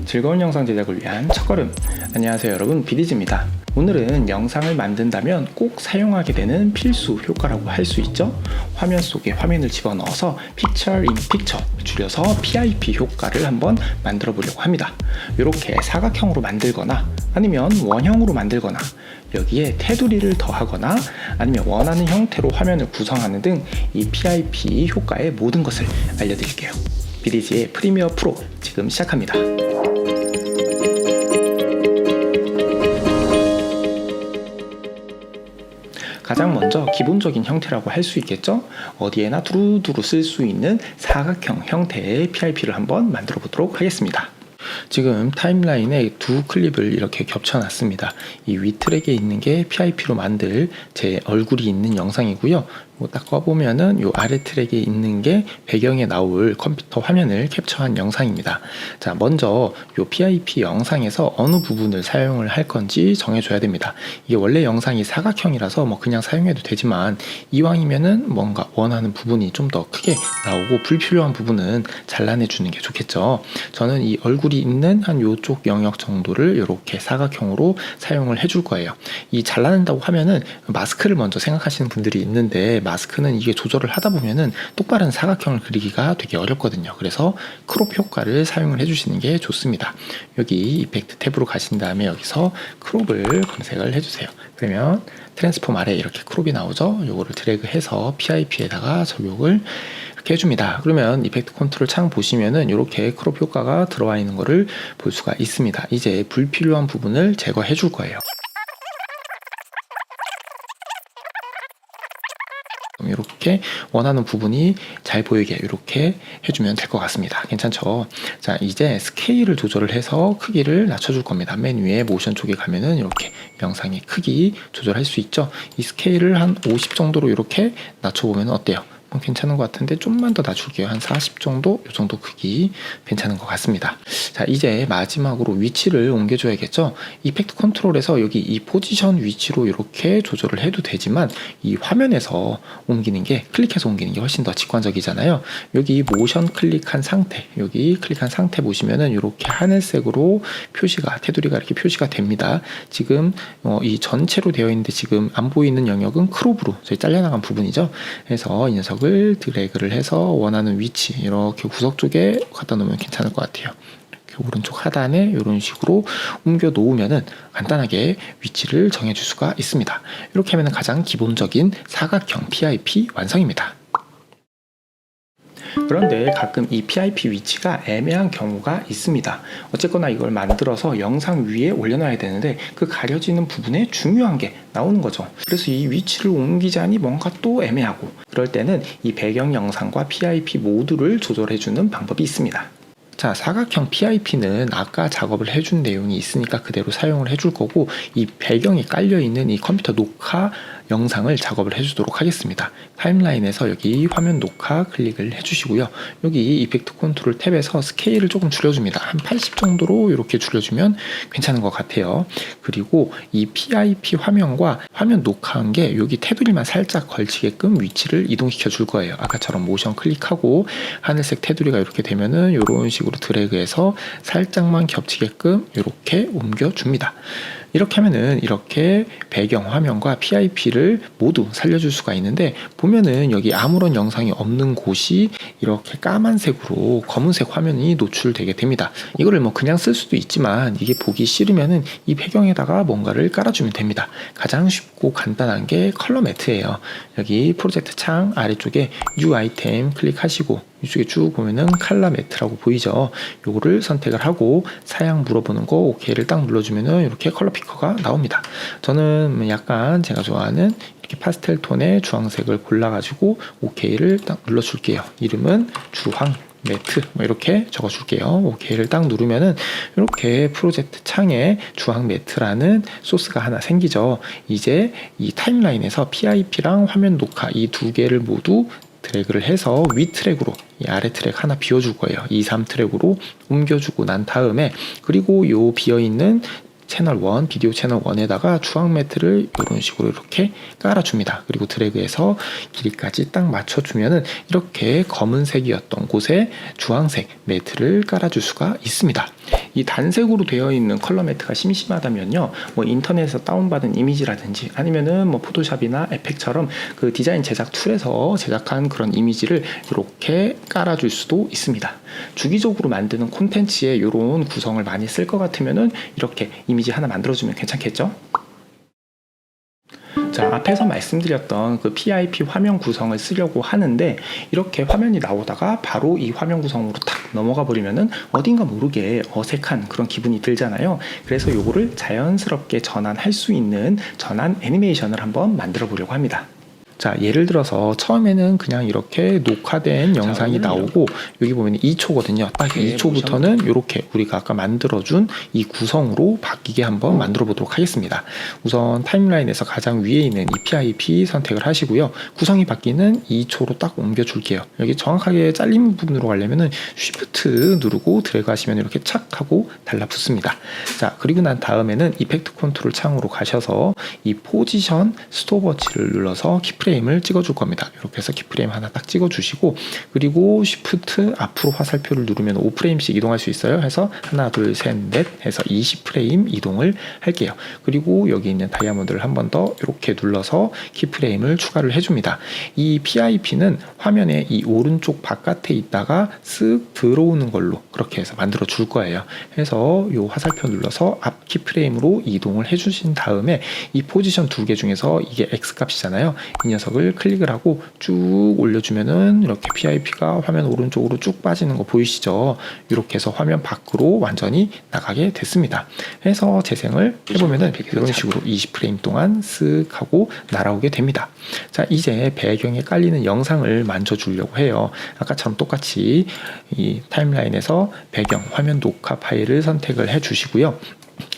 즐거운 영상 제작을 위한 첫걸음. 안녕하세요 여러분, 비디즈입니다. 오늘은 영상을 만든다면 꼭 사용하게 되는 필수 효과라고 할 수 있죠. 화면 속에 화면을 집어넣어서 Picture in Picture, 줄여서 PIP 효과를 한번 만들어 보려고 합니다. 이렇게 사각형으로 만들거나 아니면 원형으로 만들거나 여기에 테두리를 더하거나 아니면 원하는 형태로 화면을 구성하는 등 이 PIP 효과의 모든 것을 알려드릴게요. 비디즈의 프리미어 프로 지금 시작합니다. 가장 먼저 기본적인 형태라고 할 수 있겠죠. 어디에나 두루두루 쓸 수 있는 사각형 형태의 PIP를 한번 만들어 보도록 하겠습니다. 지금 타임라인에 두 클립을 이렇게 겹쳐 놨습니다. 이 위 트랙에 있는 게 PIP로 만들 제 얼굴이 있는 영상이고요. 딱 꺼보면은 요 아래 트랙에 있는 게 배경에 나올 컴퓨터 화면을 캡처한 영상입니다. 자, 먼저 요 PIP 영상에서 어느 부분을 사용을 할 건지 정해줘야 됩니다. 이게 원래 영상이 사각형이라서 뭐 그냥 사용해도 되지만 이왕이면은 뭔가 원하는 부분이 좀 더 크게 나오고 불필요한 부분은 잘라내주는 게 좋겠죠. 저는 이 얼굴이 있는 한 요쪽 영역 정도를 이렇게 사각형으로 사용을 해줄 거예요. 이 잘라낸다고 하면은 마스크를 먼저 생각하시는 분들이 있는데 마스크는 이게 조절을 하다 보면은 똑바른 사각형을 그리기가 되게 어렵거든요. 그래서 크롭 효과를 사용을 해주시는 게 좋습니다. 여기 이펙트 탭으로 가신 다음에 여기서 크롭을 검색을 해주세요. 그러면 트랜스폼 아래 이렇게 크롭이 나오죠. 요거를 드래그해서 PIP에다가 적용을 이렇게 해줍니다. 그러면 이펙트 컨트롤 창 보시면은 이렇게 크롭 효과가 들어와 있는 거를 볼 수가 있습니다. 이제 불필요한 부분을 제거해 줄 거예요. 이렇게 원하는 부분이 잘 보이게 이렇게 해주면 될 것 같습니다. 괜찮죠? 자, 이제 스케일을 조절을 해서 크기를 낮춰줄 겁니다. 맨 위에 모션 쪽에 가면은 이렇게 영상의 크기 조절할 수 있죠. 이 스케일을 한 50 정도로 이렇게 낮춰보면 어때요? 괜찮은 것 같은데 좀만 더 낮출게요. 한 40 정도? 이 정도 크기 괜찮은 것 같습니다. 자, 이제 마지막으로 위치를 옮겨줘야겠죠. 이펙트 컨트롤에서 여기 이 포지션 위치로 이렇게 조절을 해도 되지만 이 화면에서 옮기는 게, 클릭해서 옮기는 게 훨씬 더 직관적이잖아요. 여기 모션 클릭한 상태, 여기 클릭한 상태 보시면은 이렇게 하늘색으로 표시가, 테두리가 이렇게 표시가 됩니다. 지금 이 전체로 되어 있는데 지금 안 보이는 영역은 크롭으로 저희 잘려나간 부분이죠. 그래서 이 녀석을 드래그를 해서 원하는 위치 이렇게 구석 쪽에 갖다 놓으면 괜찮을 것 같아요. 이렇게 오른쪽 하단에 이런 식으로 옮겨 놓으면은 간단하게 위치를 정해 줄 수가 있습니다. 이렇게 하면 가장 기본적인 사각형 PIP 완성입니다. 그런데 가끔 이 PIP 위치가 애매한 경우가 있습니다. 어쨌거나 이걸 만들어서 영상 위에 올려놔야 되는데 그 가려지는 부분에 중요한 게 나오는 거죠. 그래서 이 위치를 옮기자니 뭔가 또 애매하고, 그럴 때는 이 배경 영상과 PIP 모두를 조절해주는 방법이 있습니다. 자, 사각형 PIP는 아까 작업을 해준 내용이 있으니까 그대로 사용을 해줄 거고, 이 배경이 깔려있는 이 컴퓨터 녹화 영상을 작업을 해주도록 하겠습니다. 타임라인에서 여기 화면 녹화 클릭을 해주시고요. 여기 이펙트 컨트롤 탭에서 스케일을 조금 줄여줍니다. 한 80 정도로 이렇게 줄여주면 괜찮은 것 같아요. 그리고 이 PIP 화면과 화면 녹화한 게 여기 테두리만 살짝 걸치게끔 위치를 이동시켜 줄 거예요. 아까처럼 모션 클릭하고 하늘색 테두리가 이렇게 되면은 이런 식으로 드래그해서 살짝만 겹치게끔 이렇게 옮겨줍니다. 이렇게 하면은 이렇게 배경 화면과 PIP를 모두 살려줄 수가 있는데, 보면은 여기 아무런 영상이 없는 곳이 이렇게 까만색으로 검은색 화면이 노출되게 됩니다. 이거를 뭐 그냥 쓸 수도 있지만 이게 보기 싫으면은 이 배경에다가 뭔가를 깔아주면 됩니다. 가장 쉽고 간단한 게 컬러 매트예요. 여기 프로젝트 창 아래쪽에 New 아이템 클릭하시고 이쪽에 쭉 보면은 컬러 매트라고 보이죠. 요거를 선택을 하고 사양 물어보는 거 OK를 딱 눌러주면은 이렇게 컬러 피커가 나옵니다. 저는 약간 제가 좋아하는 이렇게 파스텔 톤의 주황색을 골라가지고 OK를 딱 눌러줄게요. 이름은 주황 매트 이렇게 적어줄게요. OK를 딱 누르면은 이렇게 프로젝트 창에 주황 매트라는 소스가 하나 생기죠. 이제 이 타임라인에서 PIP랑 화면 녹화 이 두 개를 모두 드래그를 해서 위 트랙으로 이 아래 트랙 하나 비워줄 거예요. 2, 3 트랙으로 옮겨주고 난 다음에, 그리고 요 비어있는 채널 1, 비디오 채널 1에다가 주황 매트를 이런 식으로 이렇게 깔아줍니다. 그리고 드래그해서 길이까지 딱 맞춰주면은 이렇게 검은색이었던 곳에 주황색 매트를 깔아줄 수가 있습니다. 이 단색으로 되어 있는 컬러 매트가 심심하다면요, 뭐 인터넷에서 다운받은 이미지라든지 아니면은 뭐 포토샵이나 에펙처럼 그 디자인 제작 툴에서 제작한 그런 이미지를 이렇게 깔아줄 수도 있습니다. 주기적으로 만드는 콘텐츠에 이런 구성을 많이 쓸 것 같으면은 이렇게 이미지 하나 만들어주면 괜찮겠죠? 자, 앞에서 말씀드렸던 그 PIP 화면 구성을 쓰려고 하는데 이렇게 화면이 나오다가 바로 이 화면 구성으로 탁 넘어가 버리면은 어딘가 모르게 어색한 그런 기분이 들잖아요. 그래서 요거를 자연스럽게 전환할 수 있는 전환 애니메이션을 한번 만들어 보려고 합니다. 자, 예를 들어서 처음에는 그냥 이렇게 녹화된 영상이 나오고 여기 보면 2초거든요. 딱 2초부터는 이렇게 우리가 아까 만들어준 이 구성으로 바뀌게 한번 만들어 보도록 하겠습니다. 우선 타임라인에서 가장 위에 있는 이 PIP 선택을 하시고요. 구성이 바뀌는 2초로 딱 옮겨 줄게요. 여기 정확하게 잘린 부분으로 가려면은 Shift 누르고 드래그 하시면 이렇게 착 하고 달라붙습니다. 자, 그리고 난 다음에는 이펙트 컨트롤 창으로 가셔서 이 포지션 스톱워치를 눌러서 키프레임을 찍어줄 겁니다. 이렇게 해서 키프레임 하나 딱 찍어주시고, 그리고 Shift 앞으로 화살표를 누르면 5프레임씩 이동할 수 있어요. 해서 하나, 둘, 셋, 넷 해서 20프레임 이동을 할게요. 그리고 여기 있는 다이아몬드를 한 번 더 이렇게 눌러서 키프레임을 추가를 해줍니다. 이 PIP는 화면에 이 오른쪽 바깥에 있다가 쓱 들어오는 걸로 그렇게 해서 만들어 줄 거예요. 해서 이 화살표 눌러서 앞 키프레임으로 이동을 해주신 다음에 이 포지션 두 개 중에서 이게 X 값이잖아요. 이 녀석을 클릭을 하고 쭉 올려주면은 이렇게 PIP가 화면 오른쪽으로 쭉 빠지는 거 보이시죠? 이렇게 해서 화면 밖으로 완전히 나가게 됐습니다. 해서 재생을 해보면은 이런 식으로 20프레임 동안 쓱 하고 날아오게 됩니다. 자, 이제 배경에 깔리는 영상을 만져주려고 해요. 아까처럼 똑같이 이 타임라인에서 배경 화면 녹화 파일을 선택을 해주시고요.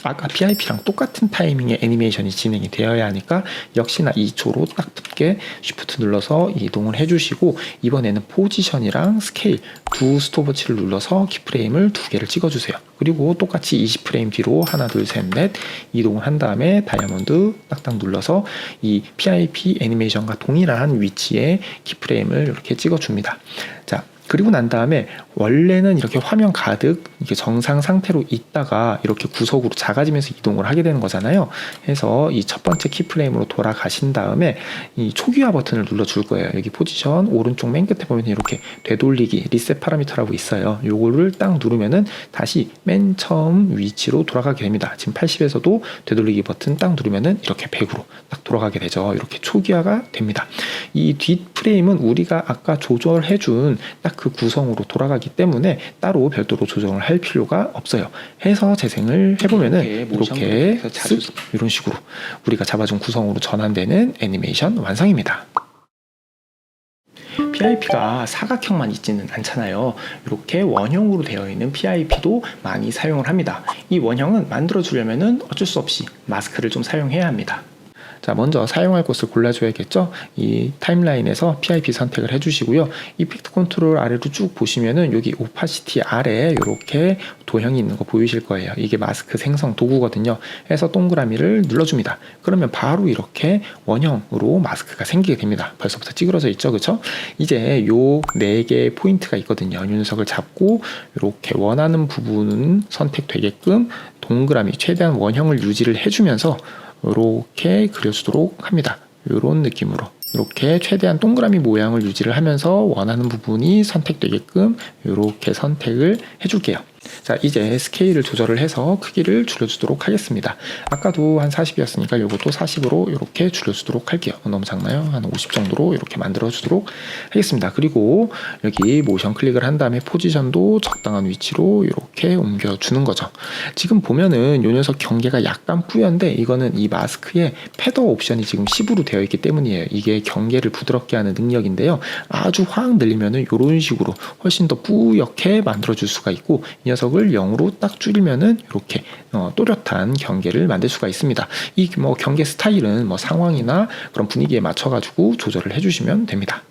아까 PIP랑 똑같은 타이밍에 애니메이션이 진행이 되어야 하니까 역시나 2초로 딱 붙게 Shift 눌러서 이동을 해주시고, 이번에는 포지션이랑 스케일 두 스톱워치를 눌러서 키프레임을 두 개를 찍어주세요. 그리고 똑같이 20프레임 뒤로 하나, 둘, 셋, 넷 이동을 한 다음에 다이아몬드 딱딱 눌러서 이 PIP 애니메이션과 동일한 위치에 키프레임을 이렇게 찍어줍니다. 자, 그리고 난 다음에 원래는 이렇게 화면 가득 이렇게 정상 상태로 있다가 이렇게 구석으로 작아지면서 이동을 하게 되는 거잖아요. 해서 이 첫 번째 키프레임으로 돌아가신 다음에 이 초기화 버튼을 눌러줄 거예요. 여기 포지션 오른쪽 맨 끝에 보면 이렇게 되돌리기 리셋 파라미터라고 있어요. 요거를 딱 누르면은 다시 맨 처음 위치로 돌아가게 됩니다. 지금 80에서도 되돌리기 버튼 딱 누르면은 이렇게 100으로 딱 돌아가게 되죠. 이렇게 초기화가 됩니다. 이 뒷 프레임은 우리가 아까 조절해준 딱 그 구성으로 돌아가기 때문에 따로 별도로 조정을 할 필요가 없어요. 해서 재생을 해보면은 이렇게 쓱 이런 식으로 우리가 잡아준 구성으로 전환되는 애니메이션 완성입니다. PIP가 사각형만 있지는 않잖아요. 이렇게 원형으로 되어 있는 PIP도 많이 사용을 합니다. 이 원형은 만들어 주려면은 어쩔 수 없이 마스크를 좀 사용해야 합니다. 자, 먼저 사용할 곳을 골라줘야겠죠. 이 타임라인에서 PIP 선택을 해주시고요. 이펙트 컨트롤 아래로 쭉 보시면은 여기 오파시티 아래에 이렇게 도형이 있는 거 보이실 거예요. 이게 마스크 생성 도구거든요. 해서 동그라미를 눌러줍니다. 그러면 바로 이렇게 원형으로 마스크가 생기게 됩니다. 벌써부터 찌그러져 있죠, 그렇죠? 이제 요 4개의 포인트가 있거든요. 이 녀석을 잡고 이렇게 원하는 부분은 선택되게끔 동그라미 최대한 원형을 유지를 해주면서 이렇게 그려주도록 합니다. 이런 느낌으로 이렇게 최대한 동그라미 모양을 유지를 하면서 원하는 부분이 선택되게끔 이렇게 선택을 해줄게요. 자, 이제 스케일을 조절을 해서 크기를 줄여주도록 하겠습니다. 아까도 한 40이었으니까 이것도 40으로 이렇게 줄여주도록 할게요. 너무 작나요? 한 50 정도로 이렇게 만들어주도록 하겠습니다. 그리고 여기 모션 클릭을 한 다음에 포지션도 적당한 위치로 이렇게 옮겨주는 거죠. 지금 보면은 이 녀석 경계가 약간 뿌연데 이거는 이 마스크에 패더 옵션이 지금 10으로 되어 있기 때문이에요. 이게 경계를 부드럽게 하는 능력인데요. 아주 확 늘리면은 이런 식으로 훨씬 더 뿌옇게 만들어줄 수가 있고, 이 녀석을 0으로 딱 줄이면은 이렇게 또렷한 경계를 만들 수가 있습니다. 이 뭐 경계 스타일은 뭐 상황이나 그런 분위기에 맞춰 가지고 조절을 해주시면 됩니다.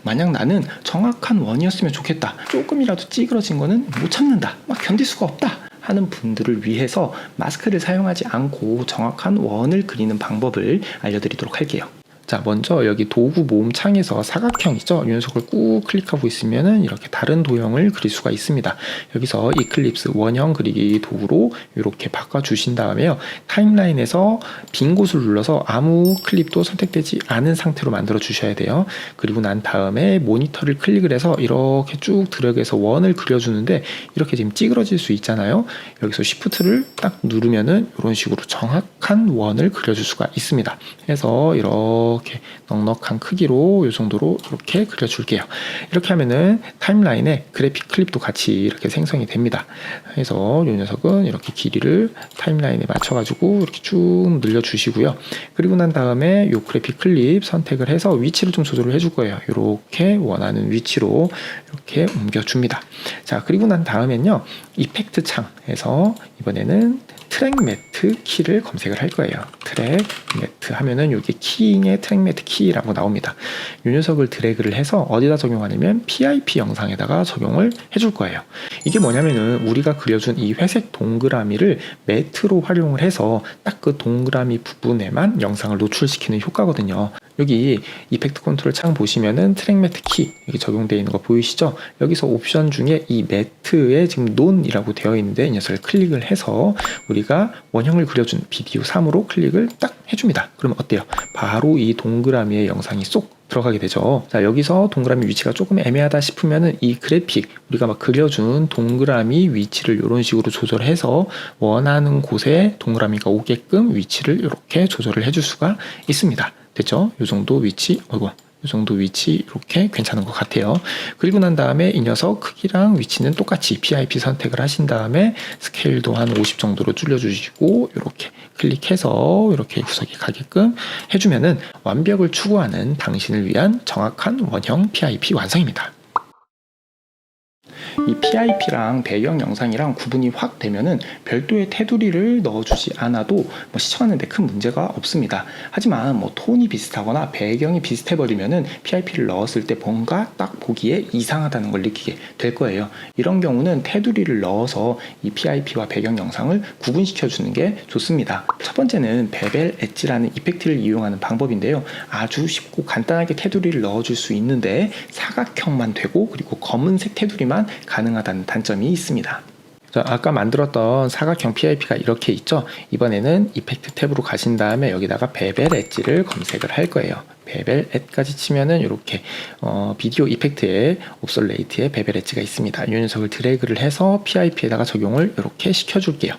만약 나는 정확한 원이었으면 좋겠다, 조금이라도 찌그러진 거는 못 참는다, 막 견딜 수가 없다 하는 분들을 위해서 마스크를 사용하지 않고 정확한 원을 그리는 방법을 알려드리도록 할게요. 자, 먼저 여기 도구 모음 창에서 사각형이죠. 이 녀석을 꾹 클릭하고 있으면은 이렇게 다른 도형을 그릴 수가 있습니다. 여기서 이클립스 원형 그리기 도구로 이렇게 바꿔주신 다음에요. 타임라인에서 빈 곳을 눌러서 아무 클립도 선택되지 않은 상태로 만들어 주셔야 돼요. 그리고 난 다음에 모니터를 클릭을 해서 이렇게 쭉 들어가서 원을 그려주는데 이렇게 지금 찌그러질 수 있잖아요. 여기서 Shift를 딱 누르면은 이런 식으로 정확한 원을 그려줄 수가 있습니다. 그래서 이렇게 넉넉한 크기로 이 정도로 이렇게 그려줄게요. 이렇게 하면은 타임라인에 그래픽 클립도 같이 이렇게 생성이 됩니다. 그래서 이 녀석은 이렇게 길이를 타임라인에 맞춰가지고 이렇게 쭉 늘려주시고요. 그리고 난 다음에 이 그래픽 클립 선택을 해서 위치를 좀 조절을 해줄 거예요. 이렇게 원하는 위치로 이렇게 옮겨줍니다. 자, 그리고 난 다음엔요, 이펙트 창에서 이번에는 트랙 매트 키를 검색을 할 거예요. 트랙 매트 하면은 여기 키잉의 트랙 매트 키라고 나옵니다. 이 녀석을 드래그를 해서 어디다 적용하냐면 PIP 영상에다가 적용을 해줄 거예요. 이게 뭐냐면은 우리가 그려준 이 회색 동그라미를 매트로 활용을 해서 딱 그 동그라미 부분에만 영상을 노출시키는 효과거든요. 여기 이펙트 컨트롤 창 보시면은 트랙 매트 키 여기 적용되어 있는 거 보이시죠? 여기서 옵션 중에 이 매트에 지금 논이라고 되어 있는데 이 녀석을 클릭을 해서 우리가 원형을 그려준 비디오 3으로 클릭을 딱 해줍니다. 그러면 어때요? 바로 이 동그라미의 영상이 쏙 들어가게 되죠. 자, 여기서 동그라미 위치가 조금 애매하다 싶으면은 이 그래픽 우리가 막 그려준 동그라미 위치를 이런 식으로 조절해서 원하는 곳에 동그라미가 오게끔 위치를 이렇게 조절을 해줄 수가 있습니다. 됐죠? 이 정도 위치, 이 정도 위치 이렇게 괜찮은 것 같아요. 그리고 난 다음에 이 녀석 크기랑 위치는 똑같이 PIP 선택을 하신 다음에 스케일도 한 50 정도로 줄여주시고 이렇게 클릭해서 이렇게 구석이 가게끔 해주면은 완벽을 추구하는 당신을 위한 정확한 원형 PIP 완성입니다. 이 PIP랑 배경 영상이랑 구분이 확 되면은 별도의 테두리를 넣어주지 않아도 뭐 시청하는데 큰 문제가 없습니다. 하지만 뭐 톤이 비슷하거나 배경이 비슷해버리면은 PIP를 넣었을 때 뭔가 딱 보기에 이상하다는 걸 느끼게 될 거예요. 이런 경우는 테두리를 넣어서 이 PIP와 배경 영상을 구분시켜 주는 게 좋습니다. 첫 번째는 베벨 엣지라는 이펙트를 이용하는 방법인데요. 아주 쉽고 간단하게 테두리를 넣어줄 수 있는데 사각형만 되고 그리고 검은색 테두리만 가능하다는 단점이 있습니다. 자, 아까 만들었던 사각형 PIP가 이렇게 있죠. 이번에는 이펙트 탭으로 가신 다음에 여기다가 베벨 엣지를 검색을 할 거예요. 베벨 엣까지 치면은 이렇게 비디오 이펙트의 옵솔레이트의 베벨 엣지가 있습니다. 이 녀석을 드래그를 해서 PIP에다가 적용을 이렇게 시켜줄게요.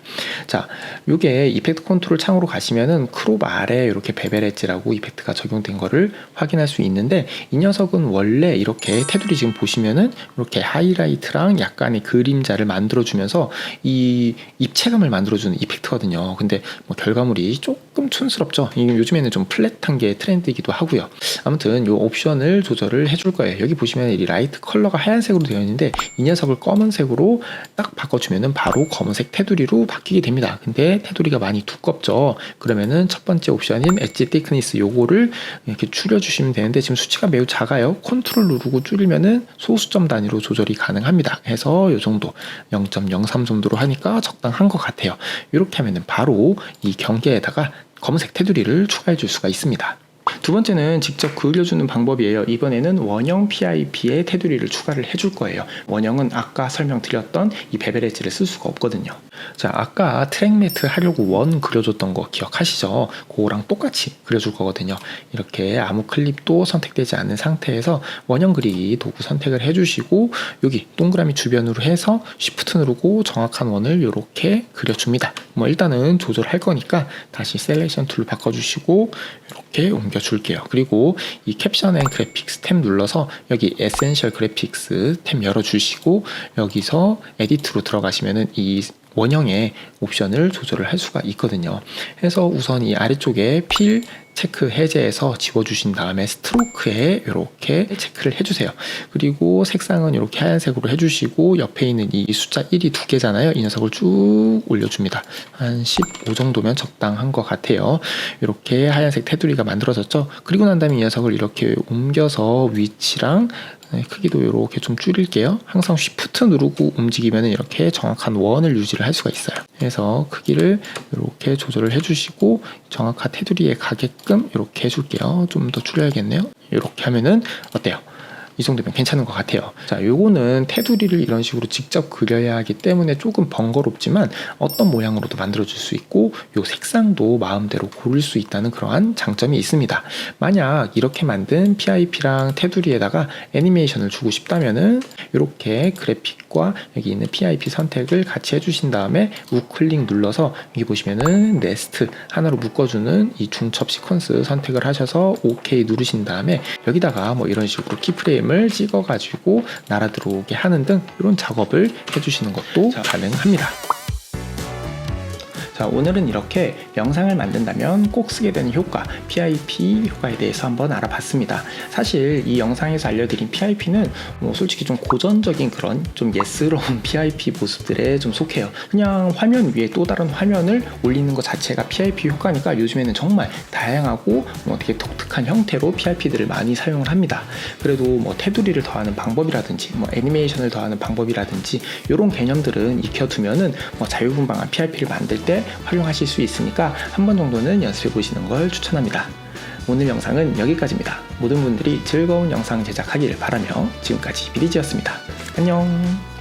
자, 요게 이펙트 컨트롤 창으로 가시면은 크롭 아래 이렇게 베벨 엣지라고 이펙트가 적용된 거를 확인할 수 있는데 이 녀석은 원래 이렇게 테두리 지금 보시면은 이렇게 하이라이트랑 약간의 그림자를 만들어주면서 이 입체감을 만들어주는 이펙트거든요. 근데 뭐 결과물이 조금 촌스럽죠. 요즘에는 좀 플랫한 게 트렌드이기도 하고요. 아무튼 이 옵션을 조절을 해줄 거예요. 여기 보시면 이 라이트 컬러가 하얀색으로 되어 있는데 이 녀석을 검은색으로 딱 바꿔주면은 바로 검은색 테두리로 바뀌게 됩니다. 근데 테두리가 많이 두껍죠. 그러면은 첫 번째 옵션인 엣지 thickness 요거를 이렇게 줄여주시면 되는데 지금 수치가 매우 작아요. 컨트롤 누르고 줄이면은 소수점 단위로 조절이 가능합니다. 해서 이 정도 0.03 정도로 하니까 적당한 것 같아요. 이렇게 하면은 바로 이 경계에다가 검은색 테두리를 추가해 줄 수가 있습니다. 두 번째는 직접 그려주는 방법이에요. 이번에는 원형 PIP에 테두리를 추가를 해줄 거예요. 원형은 아까 설명드렸던 이 베벨 엣지를 쓸 수가 없거든요. 자, 아까 트랙 매트 하려고 원 그려줬던 거 기억하시죠? 그거랑 똑같이 그려줄 거거든요. 이렇게 아무 클립도 선택되지 않는 상태에서 원형 그리기 도구 선택을 해주시고 여기 동그라미 주변으로 해서 Shift 누르고 정확한 원을 이렇게 그려줍니다. 뭐 일단은 조절할 거니까 다시 셀렉션 툴로 바꿔주시고 이렇게 옮겨줄게요. 그리고 이 캡션 앤 그래픽스 탭 눌러서 여기 에센셜 그래픽스 탭 열어주시고 여기서 에디트로 들어가시면은 이 원형의 옵션을 조절을 할 수가 있거든요. 그래서 우선 이 아래쪽에 필 체크 해제해서 지워주신 다음에 스트로크에 이렇게 체크를 해주세요. 그리고 색상은 이렇게 하얀색으로 해주시고 옆에 있는 이 숫자 1이 2개잖아요. 이 녀석을 쭉 올려줍니다. 한 15 정도면 적당한 것 같아요. 이렇게 하얀색 테두리가 만들어졌죠. 그리고 난 다음에 이 녀석을 이렇게 옮겨서 위치랑 크기도 이렇게 좀 줄일게요. 항상 Shift 누르고 움직이면 이렇게 정확한 원을 유지를 할 수가 있어요. 그래서 크기를 이렇게 조절을 해주시고 정확한 테두리에 가게끔 이렇게 해줄게요. 좀 더 줄여야겠네요. 이렇게 하면은 어때요? 이 정도면 괜찮은 것 같아요. 자, 요거는 테두리를 이런 식으로 직접 그려야 하기 때문에 조금 번거롭지만 어떤 모양으로도 만들어줄 수 있고 요 색상도 마음대로 고를 수 있다는 그러한 장점이 있습니다. 만약 이렇게 만든 PIP랑 테두리에다가 애니메이션을 주고 싶다면은 이렇게 그래픽과 여기 있는 PIP 선택을 같이 해주신 다음에 우클릭 눌러서 여기 보시면은 네스트 하나로 묶어주는 이 중첩 시퀀스 선택을 하셔서 OK 누르신 다음에 여기다가 뭐 이런 식으로 키프레임 을 찍어가지고 날아 들어오게 하는 등 이런 작업을 해주시는 것도 가능합니다. 자, 오늘은 이렇게 영상을 만든다면 꼭 쓰게 되는 효과, PIP 효과에 대해서 한번 알아봤습니다. 사실 이 영상에서 알려드린 PIP는 솔직히 좀 고전적인 그런 좀 예스러운 PIP 모습들에 좀 속해요. 그냥 화면 위에 또 다른 화면을 올리는 것 자체가 PIP 효과니까 요즘에는 정말 다양하고 되게 독특한 형태로 PIP들을 많이 사용을 합니다. 그래도 뭐 테두리를 더하는 방법이라든지 뭐 애니메이션을 더하는 방법이라든지 이런 개념들은 익혀두면은 뭐 자유분방한 PIP를 만들 때 활용하실 수 있으니까 한 번 정도는 연습해 보시는 걸 추천합니다. 오늘 영상은 여기까지입니다. 모든 분들이 즐거운 영상 제작하기를 바라며 지금까지 비리지였습니다. 안녕.